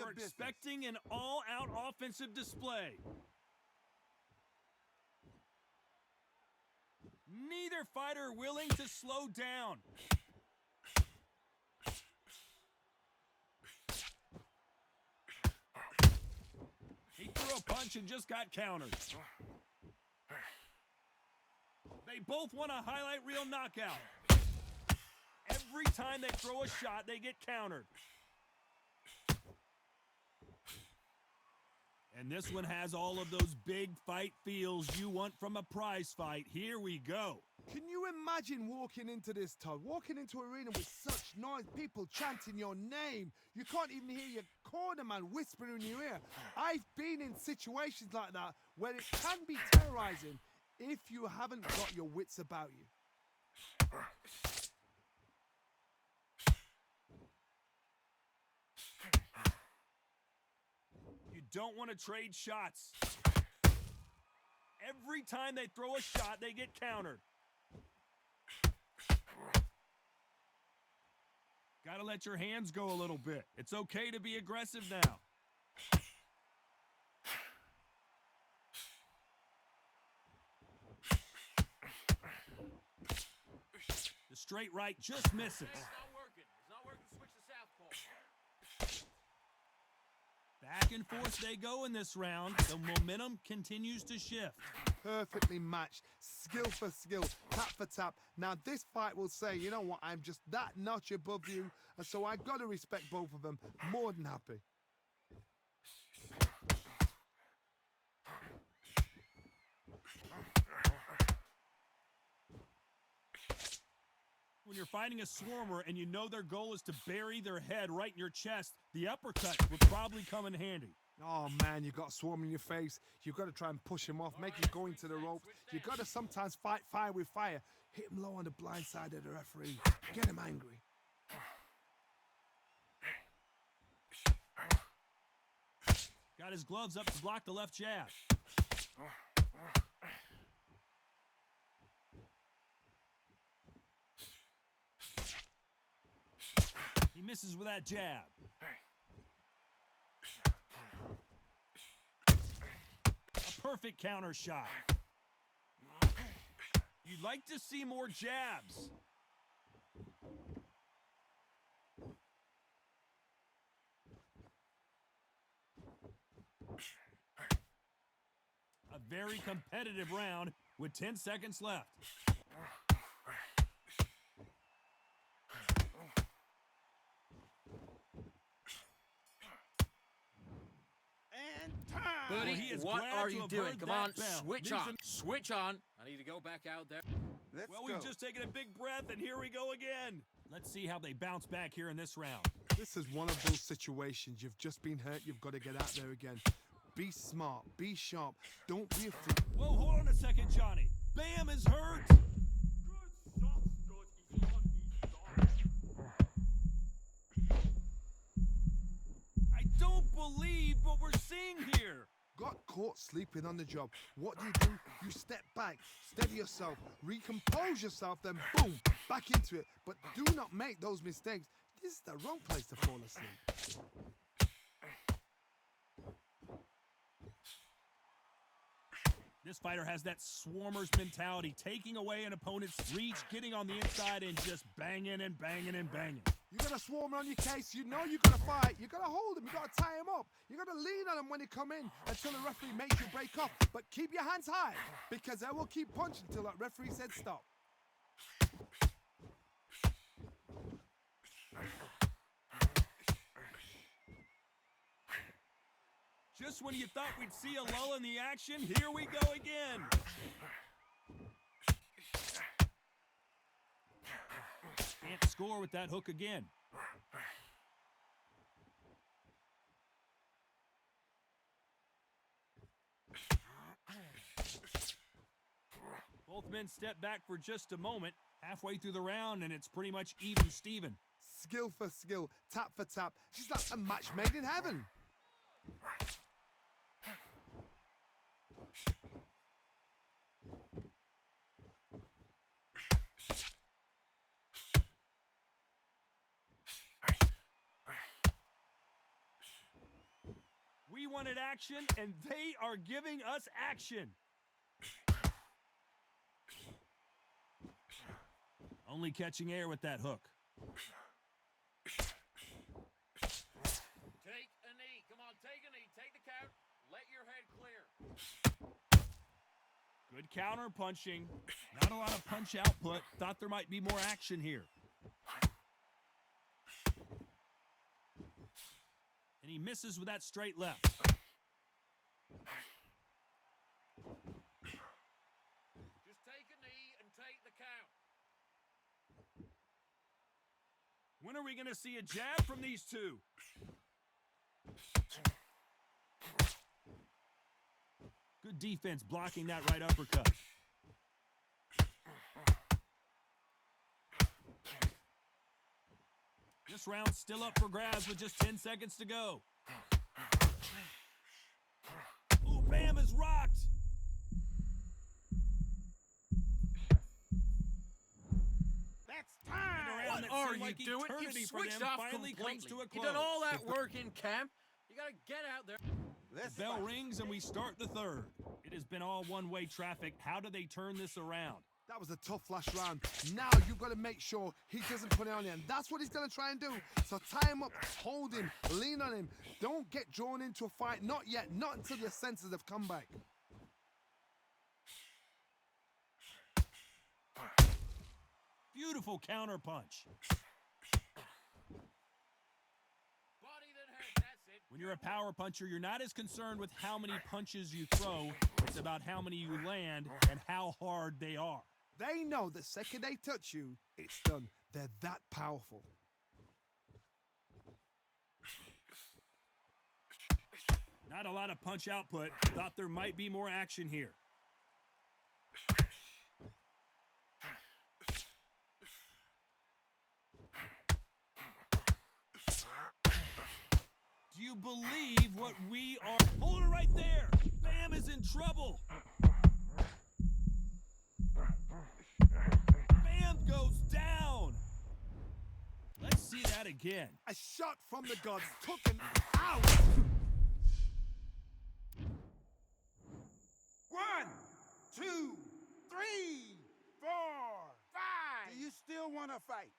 are expecting an all-out offensive display. Neither fighter willing to slow down. He threw a punch and just got countered. They both want a highlight reel knockout. Every time they throw a shot, they get countered. And this one has all of those big fight feels you want from a prize fight. Here we go. Can you imagine walking into this, Todd? Walking into an arena with such noise, people chanting your name. You can't even hear your cornerman whispering in your ear. I've been in situations like that where it can be terrorizing if you haven't got your wits about you. You don't want to trade shots. Every time they throw a shot, they get countered. Gotta let your hands go a little bit. It's okay to be aggressive now. The straight right just misses. It's not working. It's not working to switch to southpaw. Back and forth they go in this round. The momentum continues to shift. Perfectly matched, skill for skill, tap for tap. Now this fight will say, you know what, I'm just that notch above you, and so I got to respect both of them. More than happy. When you're fighting a swarmer and you know their goal is to bury their head right in your chest, the uppercut would probably come in handy. Oh man, you got Swarm in your face. You've got to try and push him off, make him go into the ropes. You've got to sometimes fight fire with fire. Hit him low on the blind side of the referee. Get him angry. Got his gloves up to block the left jab. He misses with that jab. A perfect counter shot. You'd like to see more jabs. A very competitive round with 10 seconds left. Buddy, what are you doing? Come on, switch on. Switch on. I need to go back out there. Well, we've just taken a big breath, and here we go again. Let's see how they bounce back here in this round. This is one of those situations. You've just been hurt. You've got to get out there again. Be smart. Be sharp. Don't be afraid. Whoa, hold on a second, Johnny. Bam is hurt. I don't believe what we're seeing here. Got caught sleeping on the job. What do? You step back, steady yourself, recompose yourself, then boom, back into it. But do not make those mistakes. This is the wrong place to fall asleep. This fighter has that swarmer's mentality, taking away an opponent's reach, getting on the inside, and just banging and banging and banging. You got a swarmer on your case. You know you got to fight. You got to hold him. You got to tie him up. You got to lean on him when he come in until the referee makes you break off. But keep your hands high, because they will keep punching until that referee said stop. Just when you thought we'd see a lull in the action, here we go again. Can't score with that hook again. Both men step back for just a moment, halfway through the round, and it's pretty much even Steven. Skill for skill, tap for tap. She's like a match made in heaven. We wanted action, and they are giving us action. Only catching air with that hook. Take a knee. Come on, take a knee. Take the count. Let your head clear. Good counter punching. Not a lot of punch output. Thought there might be more action here. And he misses with that straight left. Just take a knee and take the count. When are we going to see a jab from these two? Good defense blocking that right uppercut. This round's still up for grabs with just 10 seconds to go. Ooh, Bam is rocked. That's time! What are you doing? You switched off completely. You done all that work in camp. You got to get out there. The bell rings and we start the third. It has been all one-way traffic. How do they turn this around? That was a tough last round. Now you've got to make sure he doesn't put it on you. And that's what he's going to try and do. So tie him up, hold him, lean on him. Don't get drawn into a fight. Not yet. Not until your senses have come back. Beautiful counter punch. Body then head. That's it. When you're a power puncher, you're not as concerned with how many punches you throw. It's about how many you land and how hard they are. They know the second they touch you, it's done. They're that powerful. Not a lot of punch output. Thought there might be more action here. Do you believe what we are? Hold it right there. Bam is in trouble. Bam goes down. Let's see that again. A shot from the gods took him out. 1, 2, 3, 4, 5. Do you still want to fight?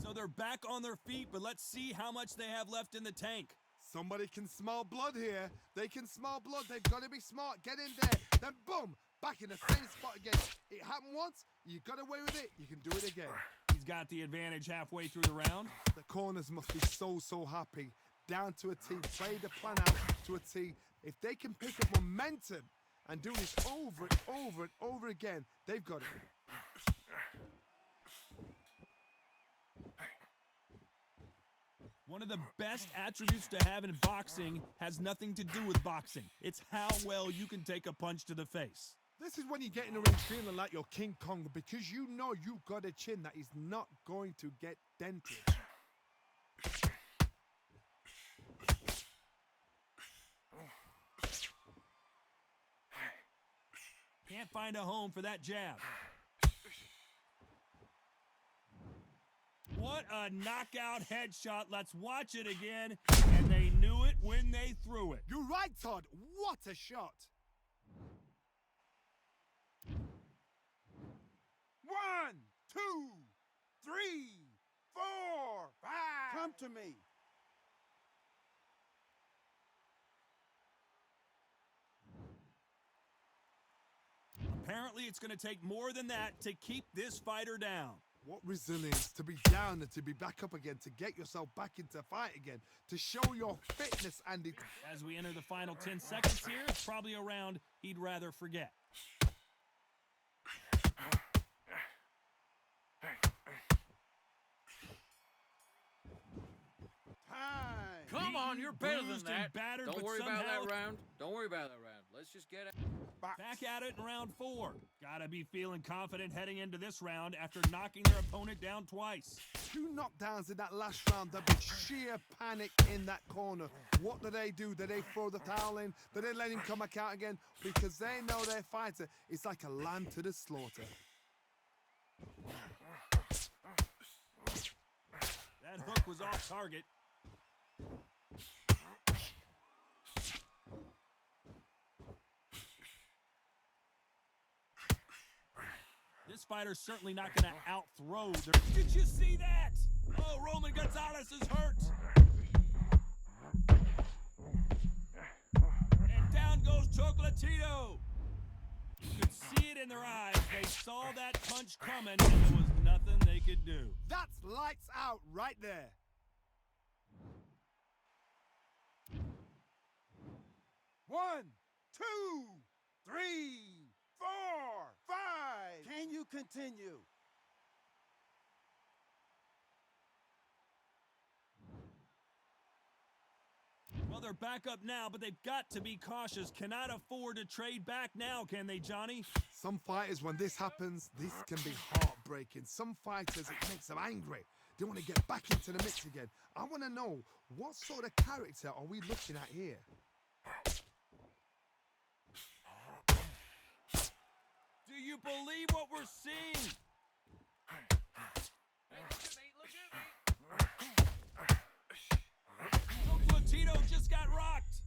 So they're back on their feet, but let's see how much they have left in the tank. Somebody can smell blood here. They can smell blood. They've got to be smart. Get in there. Then boom, back in the same spot again. It happened once. You got away with it. You can do it again. He's got the advantage halfway through the round. The corners must be so happy. Down to a T. Play the plan out to a T. If they can pick up momentum and do this over and over and over again, they've got it. One of the best attributes to have in boxing has nothing to do with boxing. It's how well you can take a punch to the face. This is when you get in the ring feeling like you're King Kong because you know you've got a chin that is not going to get dented. Can't find a home for that jab. What a knockout headshot. Let's watch it again. And they knew it when they threw it. You're right, Todd. What a shot. 1, 2, 3, 4, 5. Come to me. Apparently, it's going to take more than that to keep this fighter down. What resilience to be down and to be back up again, to get yourself back into fight again, to show your fitness, Andy. As we enter the final 10 seconds here, it's probably a round he'd rather forget. Time. Come on, you're better than bruised and that. battered, Don't but worry about somehow- that round. Don't worry about that round. Let's just get it. Back at it in round 4. Gotta be feeling confident heading into this round after knocking their opponent down twice. 2 knockdowns in that last round. There'll be sheer panic in that corner. What do? Do they throw the towel in? Do they let him come back out again? Because they know their fighter is like a lamb to the slaughter. That hook was off target. This fighter's certainly not going to out-throw. Did you see that? Oh, Roman Gonzalez is hurt. And down goes Chocolatito. You could see it in their eyes. They saw that punch coming, and there was nothing they could do. That's lights out right there. One, two, three, four, five. Can you continue? Well, they're back up now, but they've got to be cautious. Cannot afford to trade back now, can they, Johnny? Some fighters, when this happens, this can be heartbreaking. Some fighters, it makes them angry. They want to get back into the mix again. I want to know, what sort of character are we looking at here? Do you believe what we're seeing? Chocolatito just got rocked.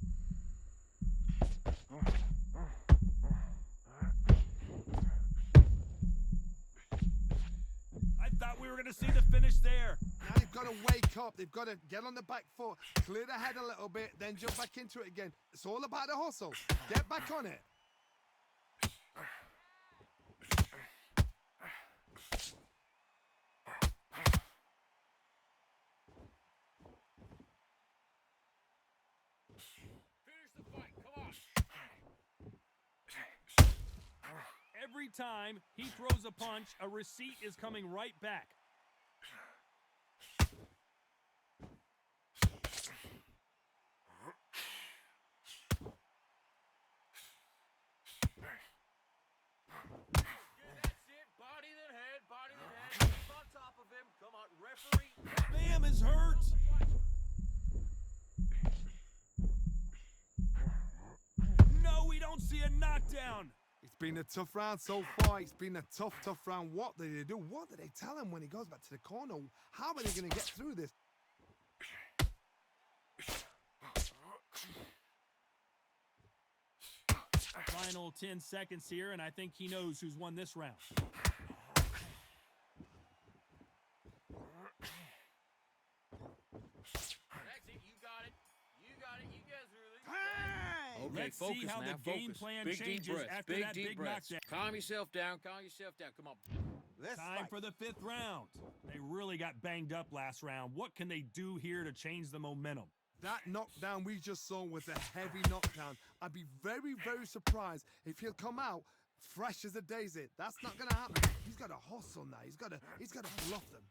I thought we were going to see the finish there. Now they've got to wake up. They've got to get on the back foot, clear the head a little bit, then jump back into it again. It's all about the hustle. Get back on it. Every time he throws a punch, a receipt is coming right back. Bam is hurt. No, we don't see a knockdown. It's been a tough round so far. It's been a tough round. What did they do? What did they tell him when he goes back to the corner? How are they going to get through this? Final 10 seconds here, and I think he knows who's won this round. Okay, Let's focus see how now. the game plan changes after that big knockdown. Calm yourself down. Calm yourself down. Come on. Let's Time fight. for the 5th round. They really got banged up last round. What can they do here to change the momentum? That knockdown we just saw was a heavy knockdown. I'd be very surprised if he'll come out fresh as a daisy. That's not going to happen. He's got to hustle now. He's got to bluff them.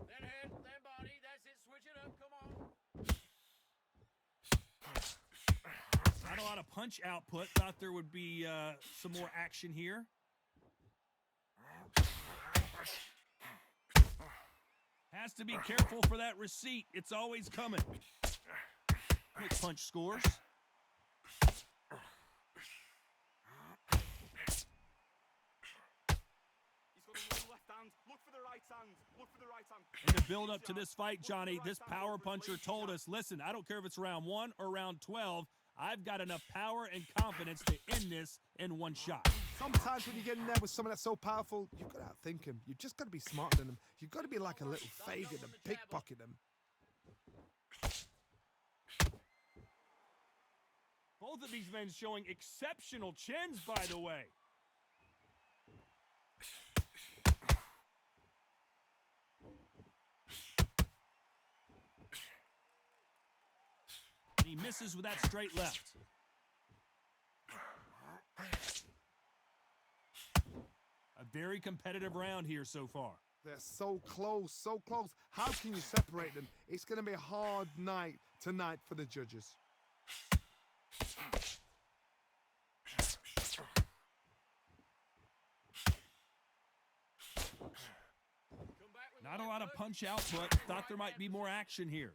That head, that body, that's it. Switch it up. Come on. Not a lot of punch output. Thought there would be some more action here. Has to be careful for that receipt. It's always coming. Quick punch scores. In the build up to this fight, Johnny, this power puncher told us, listen, I don't care if it's round 1 or round 12. I've got enough power and confidence to end this in one shot. Sometimes when you get in there with someone that's so powerful, you've got to outthink him. You've just got to be smarter than him. You've got to be like a little Fagin and pickpocket him. Both of these men showing exceptional chins, by the way. And he misses with that straight left. A very competitive round here so far. They're so close, so close. How can you separate them? It's going to be a hard night tonight for the judges. Not a lot of punch output. Thought there might be more action here.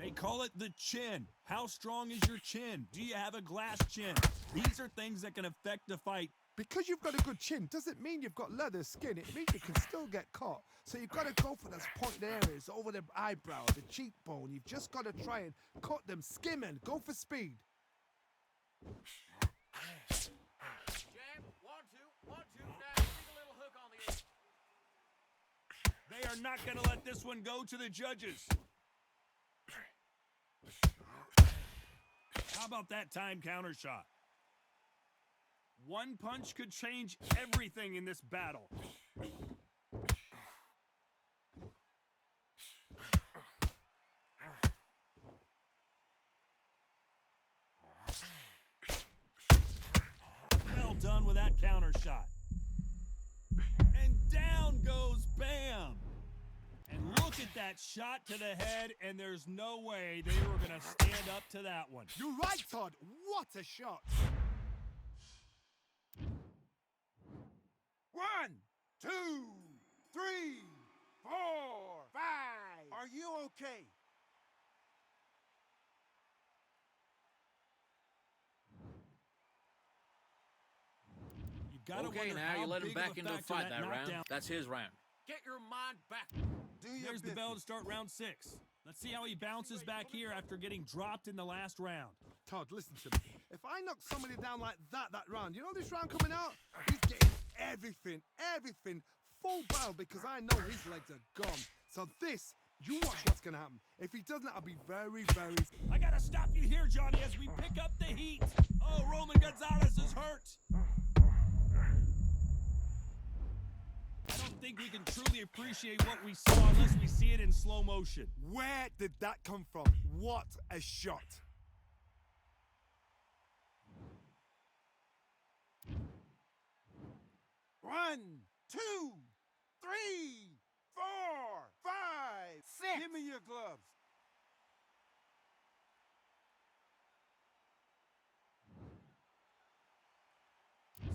They call it the chin. How strong is your chin? Do you have a glass chin? These are things that can affect the fight. Because you've got a good chin doesn't mean you've got leather skin. It means you can still get caught. So you've got to go for those pointed areas over the eyebrow, the cheekbone. You've just got to try and cut them, skim and go for speed. Jab, 1, 2, 1, 2. Now, stick a little hook on the edge. They are not going to let this one go to the judges. How about that time counter shot? One punch could change everything in this battle. Well done with that counter shot. And down goes Bam. And look at that shot to the head, and there's no way they were going to stand up to that one. You're right, Todd. What a shot. 1, 2, 3, 4, 5. Are you okay? You gotta Okay, wonder now how you let him big of back a into the factor fight that round. knockdown. That's his round. Get your mind back. Do your There's the business. bell to start round 6. Let's see how he bounces back here after getting dropped in the last round. Todd, listen to me. If I knock somebody down like that round, you know this round coming out? He's getting everything, full barrel because I know his legs are gone. So this, you watch what's going to happen. If he doesn't, I'll be very... I gotta stop you here, Johnny, as we pick up the heat. Oh, Roman Gonzalez is hurt. I don't think we can truly appreciate what we saw unless we see it in slow motion. Where did that come from? What a shot. One, 2, 3, 4, 5, 6. Give me your gloves.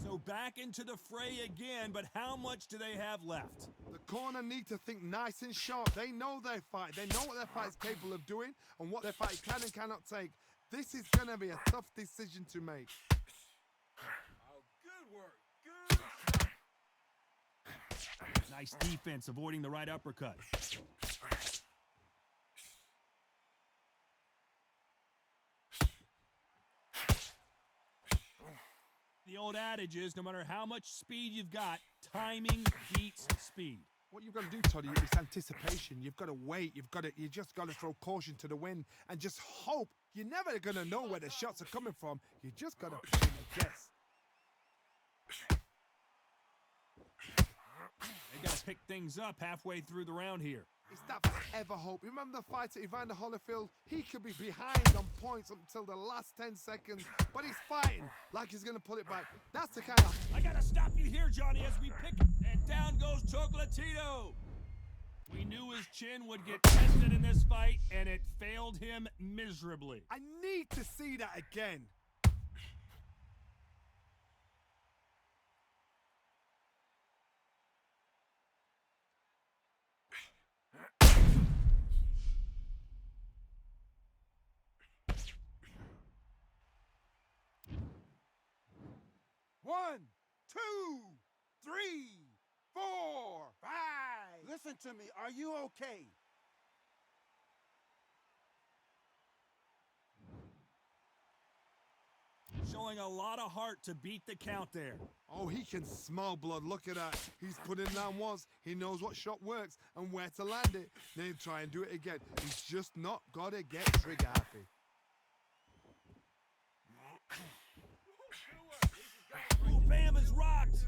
So back into the fray again, but how much do they have left? The corner need to think nice and sharp. They know their fight. They know what their fight is capable of doing and what their fight can and cannot take. This is going to be a tough decision to make. Oh, good work. Good shot. Nice defense, avoiding the right uppercut. The old adage is, no matter how much speed you've got, timing beats speed. What you've got to do, Toddy, is anticipation. You've got to wait. You just got to throw caution to the wind and just hope. You're never going to know where the shots are coming from. You just got to play a guess. They got to pick things up halfway through the round here. It's that forever hope. Remember the fight at Evander Holyfield? He could be behind on points up until the last 10 seconds, but he's fighting like he's going to pull it back. That's the kind of... I got to stop you here, Johnny, as we pick... And down goes Chocolatito. We knew his chin would get tested in this fight, and it failed him miserably. I need to see that again. One, 2, 3, 4, 5. Listen to me. Are you okay? Showing a lot of heart to beat the count there. Oh, he can smell blood. Look at that. He's put it down once. He knows what shot works and where to land it. Then try and do it again. He's just not got to get trigger happy. Oh, Bam is rocked.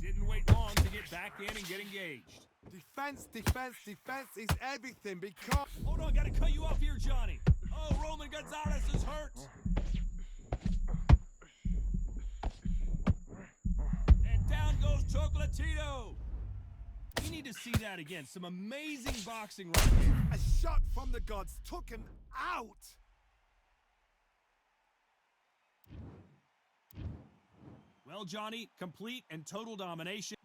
Didn't wait long to get back in and get engaged. Defense is everything because... Hold on, gotta cut you off here, Johnny. Oh, Roman Gonzalez is hurt. And down goes Chocolatito. We need to see that again. Some amazing boxing right here. A shot from the gods took him out. Well, Johnny, complete and total domination.